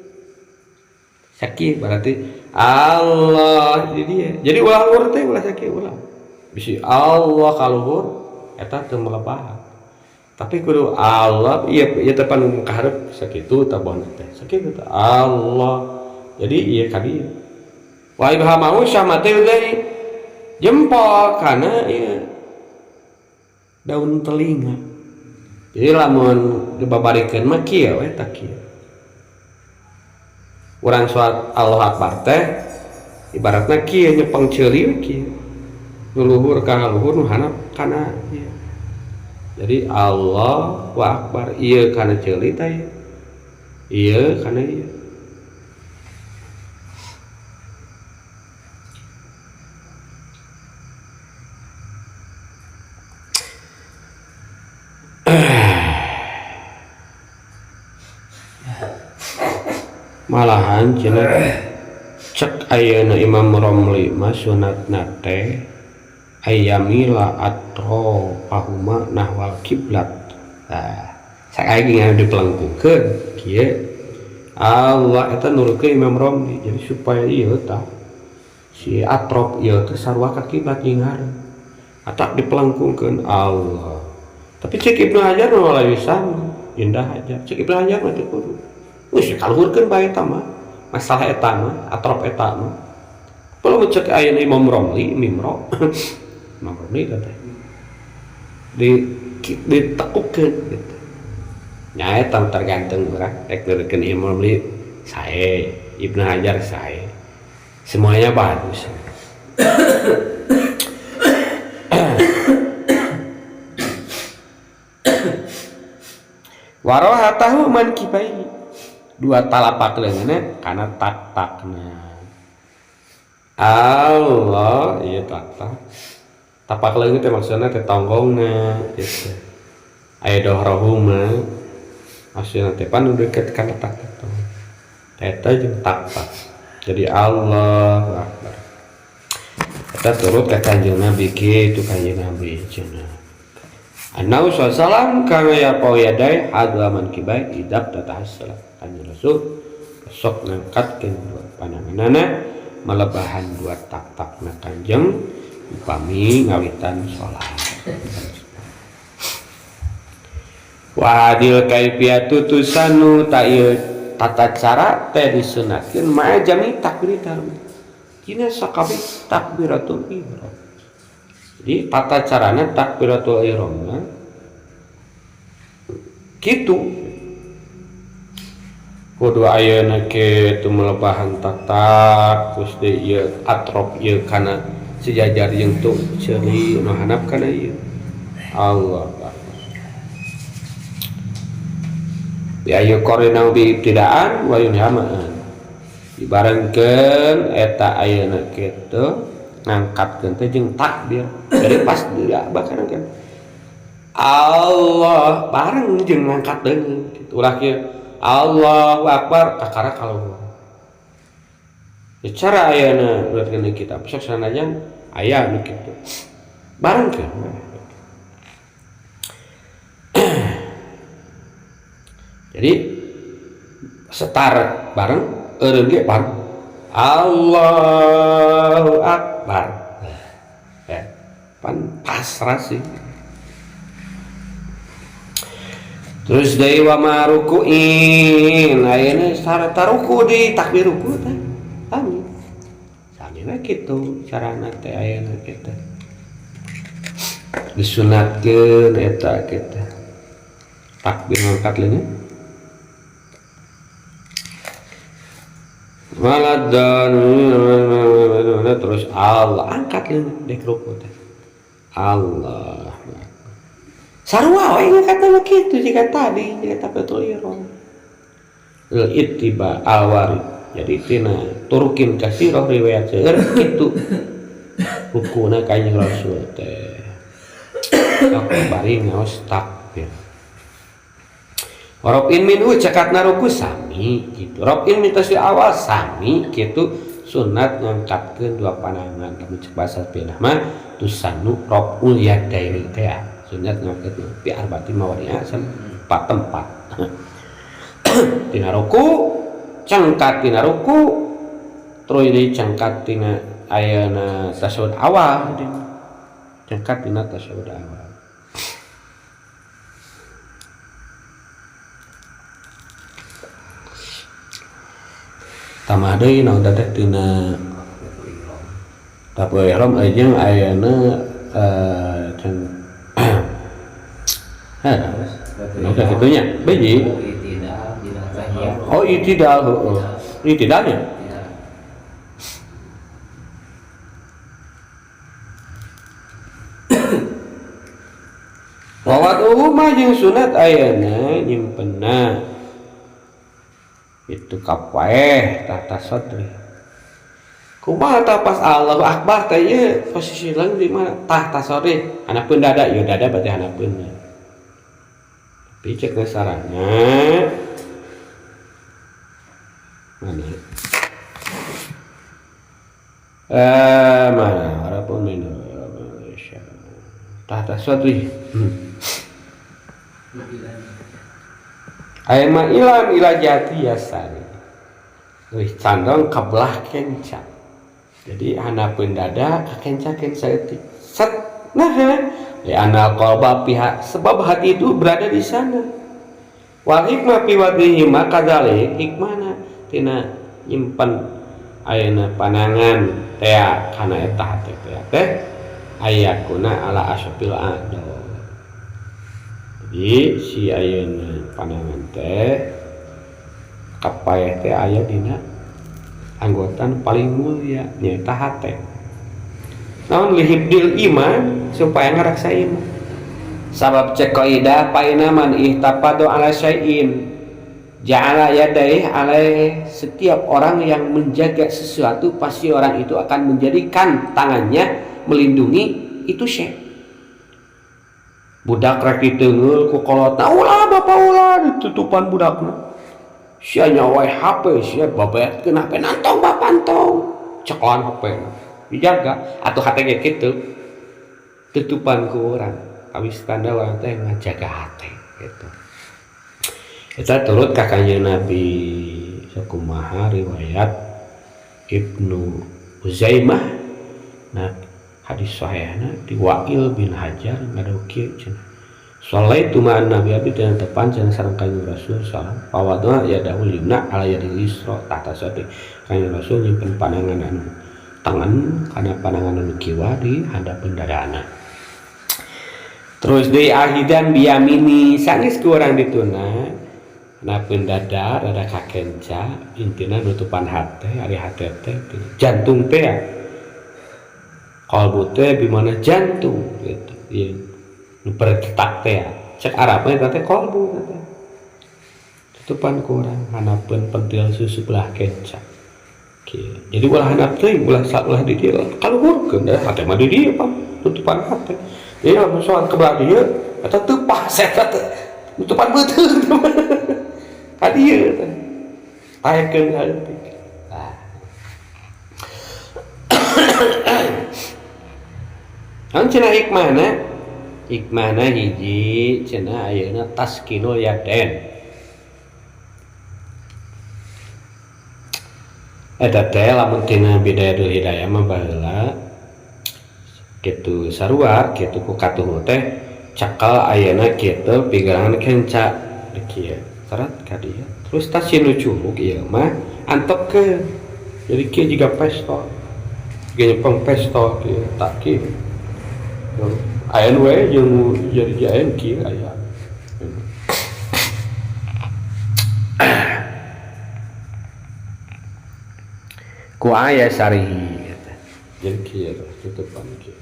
A: Sakit berarti Allah jadi ulah luhur teh ulah sakit ulah bisi Allah kaluhur eta teu melebahan tapi kudu Allah ieu teh panu kaharep sakitu tabon teh sakitu teh Allah jadi ieu kadieu wa ibhamau syamate deui jempol kana ieu daun telinga jadi lamun dibabarikeun mah kieu we tak kieu urang sholat Allah Akbar teh ibaratna kieu nyepeng ceuli kieu nu luhur ka luhur nu handap kana ieu jadi Allahu Akbar ieu kana ceuli teh ieu kana ieu malahan cenah cek ayeuna Imam Romli mah sunatna teh ayyamila atro pahuma nahwal kiblat. Nah saiki dipelengkukeun kieu Allah eta nurutkeun Imam Romli jadi supaya ieu tah si atrop ieu teh sarua ka kiblat ninggareun atak dipelengkukeun Allah Tapi cek Ibnu Hajar malah sama indah aja cek Ibnu Hajar mah teu kudu geus kaluhurkeun bae eta mah masalah eta mah atrop eta mah perlu cek aya Imam Romli Mimro Imam Romli teh ditekukeun gitu nya eta tergantung urang rek nurukeun Imam Romli sae Ibnu Hajar sae semuanya bagus. Waroha tahu man kibai dua talapak leungeunna kana tak-takna Allah ieu tak-tak tapak leungeun teh maksudna teh tonggongna gitu aya dohrohuma maksudna teh panu deukeut kana tak-tak eta jeung tak-tak jadi Allahu Akbar eta turut ka Kanjeng Nabi kitu Kanjeng Nabi cenah Annahu sallallahu kana yarqau yadai hadwa man kibai idab tatahassalah kanjeng Rasul sok ngangkatkeun dua pandanganna malebahan dua tak-takna kanjeng upami ngawitan salat. Wa adil kaifiyatu tusanu ta ieu tata cara teh disunatkeun ma'a jami takbir tarmi. Dina sakabeh takbiratul ihram. Jadi tata caranya takbiratul ihramna kitu kudu ayeuna kitu melebahan tak terus deui ieu atrop ieu kana sejajar jeung tu ceuli nu handap kana ieu Allah bi ayu qorina bi ibtidaan wa yunhamaan dibarengkeun eta ayeuna kitu ngangkatkeun teh jeung takbir dari pas dia bahkan kan Allah bareng jeung ngangkat deung kitu ulah kieu Allahu Akbar kakara kalau cara ayeuna urang kita sok sanajan aya nu kitu bareng keun jadi setar bareng eureun ge bareng Allahu Akbar pan pasrah sih terus dari wa marukuin ayeuna syarat ruku di takbir ruku teh sami samina kitu carana teh ayeuna kitu disunatkeun eta kitu takbir ngangkat leungeun maladan terus Allah angkat leungeun dek ruku teh Allah sarua we ngangkatna mah kitu jika tadi jika takbiratul ihram ittiba al-warid jadi tina turkin kasirah riwayat seueur kitu rukuna kanjeng Rasul teh sok bari ngaos takbir Robin minhu cekatna ruku sami gitu Robin min tasbih awal sami gitu sunat ngangkatkeun dua pandangan lamun cek bahasa pindah mah tusanu robul yadaini teh sunat ngangkat pi arbati mawadi'a empat tempat tina ruku cangkat tina ruku terus deui cangkat tina ayeuna tasyahud awal cangkat tina tasyahud awal tamah deui naon teh tina takbiratul ihram jeung ayeuna can oke gitunya biji oh itidal itidalnya wawat mah jeung sunat ayeuna nyimpenna itu kapaeh tata sodri kumaha tah pas Allahu Akbar teh ieu posisi leung di mana tah sodri hanapeun dada ieu dada berarti hanapeun tapi cek sarannya mana mana walaupun minum tah sodri aya mah ilam ila jati yasari wih condong ka belah kenca jadi hanapeun dada ka kenca-kenca eutik set nah anal qalba pihak sebab hati itu berada di sana. Wal hikmah fi wadhihi maka dzalik hikmahna tina nyimpen ayeuna panangan teh kana eta hate teh ayakuna ala asfil ado. Jadi si ayeuna panangan teh kapayah teh aya dina anggota paling mulia nyaeta hate. Naon lihibdil iman supaya ngaraksa iman. Sabab cek kaidah paina man ihtafadu ala syai'in ja'ala yadaih alaih, setiap orang yang menjaga sesuatu pasti orang itu akan menjadikan tangannya melindungi itu syai'. Budak rek diteunggeul ku kolotna ulah bapak ulah ditutupan budakna. Sia nyawa HP sia babetkeun HP nantong bapantong cekoan HP dijaga atuh hate ge kitu tutupan ku urang. Abis tanda orang teh ngajaga hati gitu. Kita turut ka Kanjeng Nabi sakumaha riwayat Ibnu Uzaimah nah hadis sahihna di Wa'il bin Hajar ngadokieu cenah. Sallaitu ma'an Nabi abdi dan tepan cenah sareng Kanjeng Rasul sallallahu pawadna yadahul yumna ala yadil yusra tahta sati. Kanjeng Rasul nyimpen panangan anu tangan kana panangan anu kiwa di handapeun dadaana. Terus di ahidan biyamini sanes ku urang dituna napeun dada kakenca intina nutupan hate ari hate teh jantung teh qalbu teh bimana jantung gitu ieu nu berdetak teh cek Arabna eta teh qalbu teh tutupan ku urang hanapeun pentil susu belah kenca kieu jadi ulah handap teh ulah salah di dieu kaluhurkeun da hate mah di dieu tutupan hate. Iya, soal kebelah dia, atau tepah saya kata, tutupan betul, hadir, ayahkan hati. Kan cina hikmahna hiji, cina ayana taskinul yaden. Eta teh lamun tina Bidayatul Hidayah mah baheula kitu sarua kitu ku katuh teh cakal ayeuna kitu pigerangan kenca kieu sarat ka dieu terus tas nu curug ieu mah antepkeun jadi kieu jiga pestol ge nyepeng pestol kieu tak kieu ayeuna we jeung jadi ayeuna kieu aya ku aya sarihi jadi kieu tutupan kieu.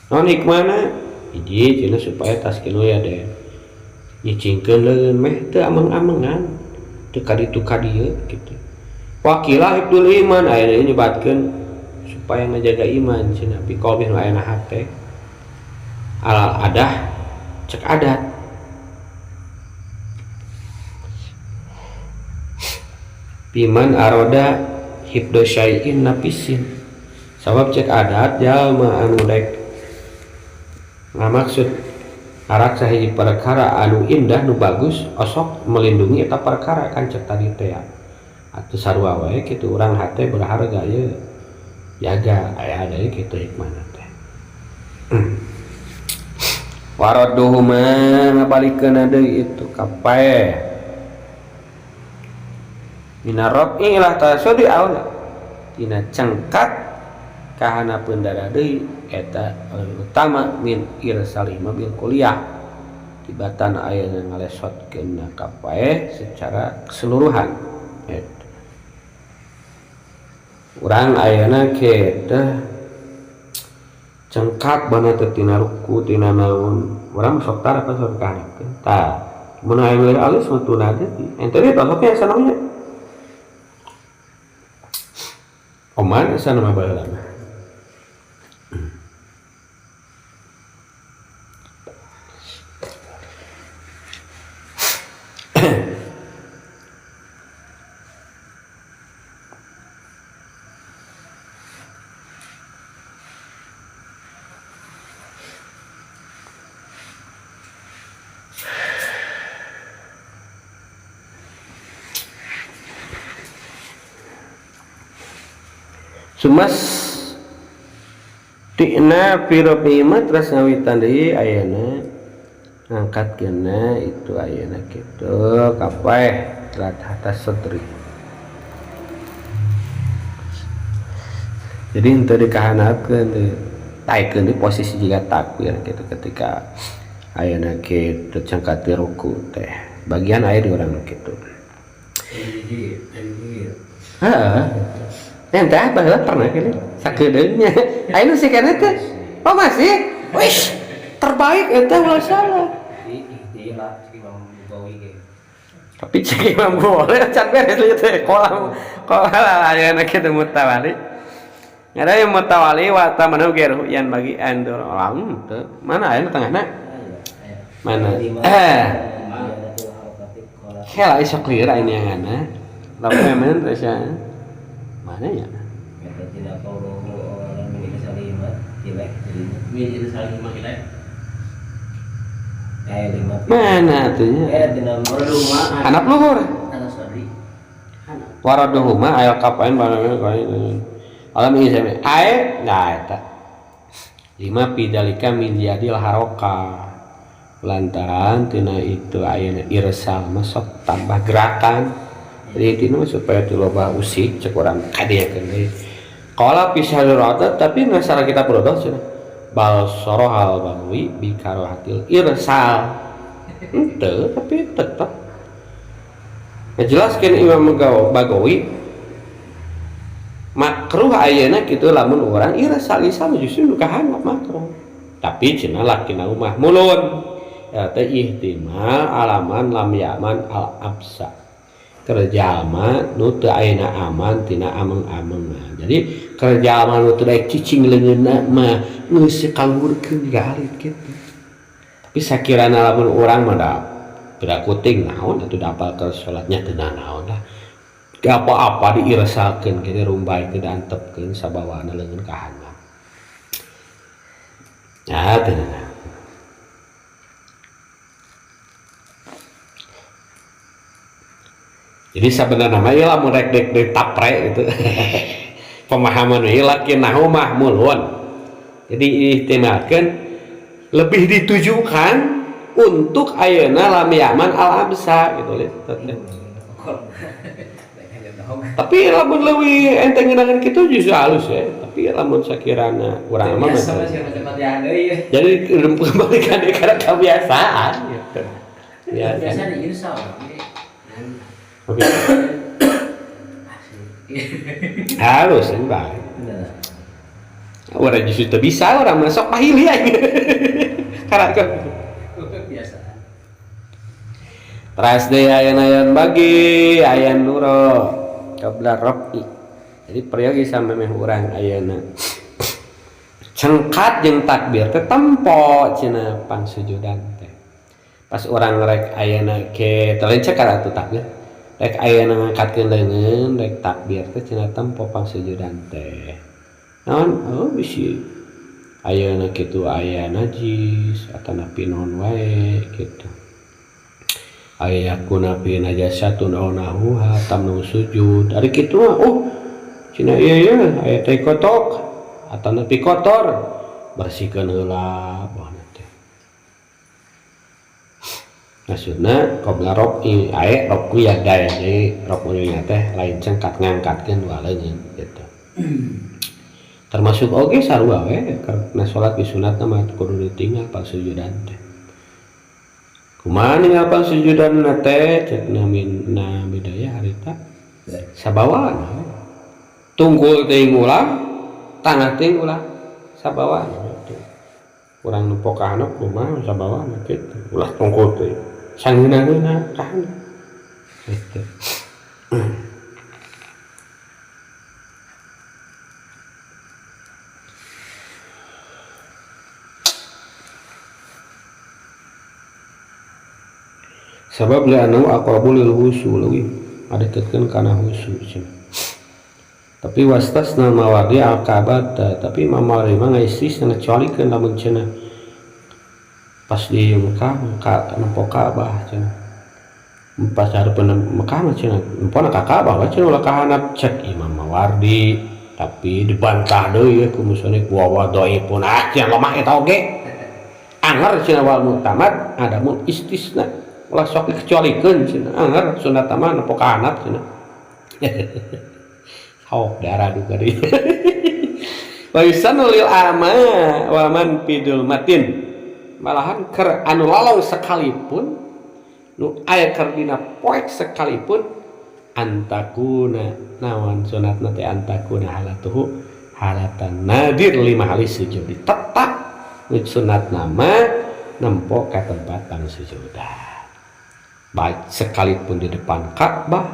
A: Non hikmahna hiji cenah supaya taskinul yaden nyicingkeun leun meh teu ameng-amengan teu kaditu ka dieu kitu. Wakilah hibdul iman aya nyebatkeun supaya ngajaga iman cenah fi qalbi aya hate. Al adah cek adat. Biman aroda hibdu syai'in nafisin. Sabab cek adat jalma anu rek ngamaksud arak sahiji perkara anu indah nu bagus osok melindungi eta perkara kan cek tadi teh atuh sarua wae kitu urang hate berharga ye jaga aya deui kitu hikmahna teh waradduhu ma ngabalikeun deui itu kapae minarrabi ila tasudi aula tina cengkat kahana pendara deui eta utama min irsalih mobil kuliah tibatan aya ngalesotkeun ka pae secara keseluruhan eta urang ayeuna ke teh cengkat bana teh tina ruku tina naon urang sok tara ka sok kahanikeun tah mun aya we alus mutuna deui ente teh tosoknya sanonya oman sanama baheula Sumas tina piropi mah terus ngawitan deui ayeuna ngangkatkeunna itu ayeuna kitu kapeh lat atas sotri. Jadi henteu dikahanapkeun taikeun di posisi jiga takbir gitu ketika ayeuna kitu cangkat ti ruku teh bagian aya di urang kitu. Heeh. Entah baheula pernah kene sakedeungnya. Ayeuna sih kana teh. Oh masih? Wis terbaik eta ulah salah. Tapi cek Imam Bukhari can beres teh kolam ayeuna kitu mutawali. Ada yang mutawali wa tamanu geru yan bagi andur alam teu. Mana aya tengahna? Mana? Hela iso clear ini yang ana. Lalu memang terusnya mana ya? Mana tuh? Anak luhur. Waraduhuma ayat kapain barang alam ini sampai air nah eta 5 pidalika min jadil haroka lantaran tina itu ayeuna irsal masuk tambah gerakan jadi tina supaya teu loba usik cek urang kadeakeun deui qala pisalurata tapi masalah kita berodoh cenah bal sorohal bangui bikarohatil irsal henteu tapi tetep ngejelaskeun Imam Bagawi makruh ayeuna kitu lamun urang irsal isam justru nu kahandap makruh tapi cenah lakina umah mulun eta ihtimal alaman lam yaman al absa kerjalma nu teu ayeuna aman tina ameng-ameng jadi kerjalma nu teu daek cicing leungeunna mah geus kalurkeun galit kitu tapi sakirana lamun urang mah da beda kuting naon atuh dapal ke salatnya teu naon lah apa-apa diirsalkeun kene rumbai teu diantepkeun sabawana leungeun ka handap. Ya teh. Jadi sebenarnya mah ieu lamun rek dek tapre gitu. Pemahaman ieu lakin nahu mah mulun. Jadi ihtimalkeun lebih ditujukan untuk ayeuna lam yaman al absa gitu lihat. Tapi lamun leuwih enteng ngeunangan kitu justru halus ya. Tapi lamun sakirana urang mah jadi kembali ka kebiasaan gitu. Biasa irsal. Oke. Halus enggak. Urang justru teu bisa urang masuk pahili aja. Karakter kebiasaan. Teras deui ayeuna bagi ayan nuro qabla rafi jadi peryogi sampai meh urang ayeuna cengkat jeung takbir teh tempo cenah pangsujudan teh pas urang rek ayeuna ke talencek atuh takbir rek ayeuna ngangkatkeun leungeun rek takbir teh cenah tempo pangsujudan teh naon oh bisi ayeuna kitu aya najis atanapi naon wae kitu ayakuna fi najasatun aw nahuha tamnu sujud ari kitu mah cenah ieu aya teh kotok atau nepi kotor bersihkeun heula baheula teh maksudna qabla rafi aya rafi ya daya jadi rafi nya teh lain cengkat ngangkatkeun waleungeun gitu termasuk oge sarua we karena salat di sunatna mah kudu ditinggal pas sujudan teh kumaha ninggal pangsujudan teh cek na bidaya harita sabawaan tunggul teuing ulang tanah teuing ulang sabawaan urang nempok ka handap kumaha sabawaan kitu ulah tunggul teuing sangeuna-ngeuna ka handap kitu sabab la anu aqrabu lil husu leuwih adeketkeun kana husu tapi wastasna mawadi al-kabat tapi mamari mah ngaistis ngacolikeun lamun cenah pas di Mekah nempo Ka'bah cenah pas hareupeun Mekah mah cenah nempona ka Ka'bah cenah ulah ka handap cek Imam Mawardi tapi dibantah deui ku musannif wa dhaifun yang lemah eta oge anger cenah wal mu'tamad ada mun istisna ulah sok dikecualikeun cenah anger sunat mah nepo ka hanap cenah sok darah juga deui wa yusanul ama wa man pidul matin malahan keur anu lalong sekalipun nu aya keur dina poek sekalipun antakuna nawan sunatna teh antakuna halatuhu halatan nadir 5 kali sujud tetap sunat nama nempo ke tempat sujudan baik sekalipun di depan Ka'bah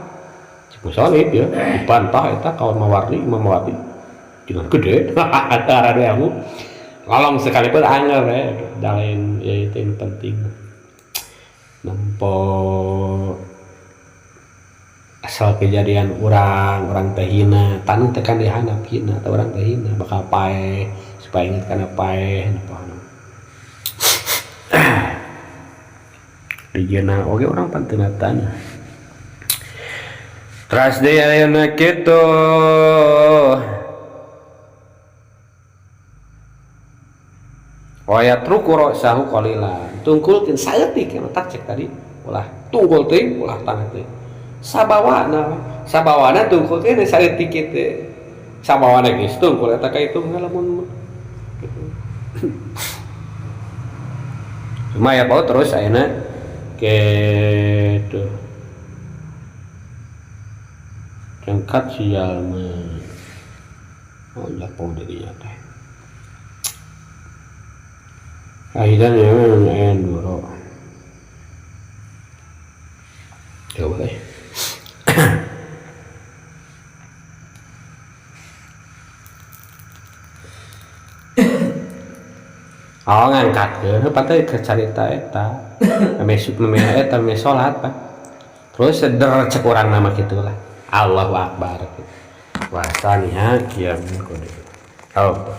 A: musolid ya dibantah eta kawan mawardi Imam Mawardi dengan gede ada radamu lalong sekalipun angel ya dalain ya itu yang penting nempo asal kejadian orang teh hina tanu tekan dihanap hina atau orang teh hina bakal pae supaya ingat kana pae dijana oge orang pantenatan teras deui ayeuna kitu wayat ruku sahu qalilan tungkulkeun saeutik tak cek tadi ulah tunggul teuing ulah tangan teuing sabawana tungkul teh saeutik kitu sabawana geus tungkul eta ka itu ngalamun cuma ya bawa terus ayeuna kitu jangkat sial mah oh lapau dirinya teh akhirnya ya enduro coba oh ngangkat ke patah ke carita eta mesuk memeh eta me salat pak terus seder cek urang nama kitu lah Allahu Akbar wasaniha kiam kode oh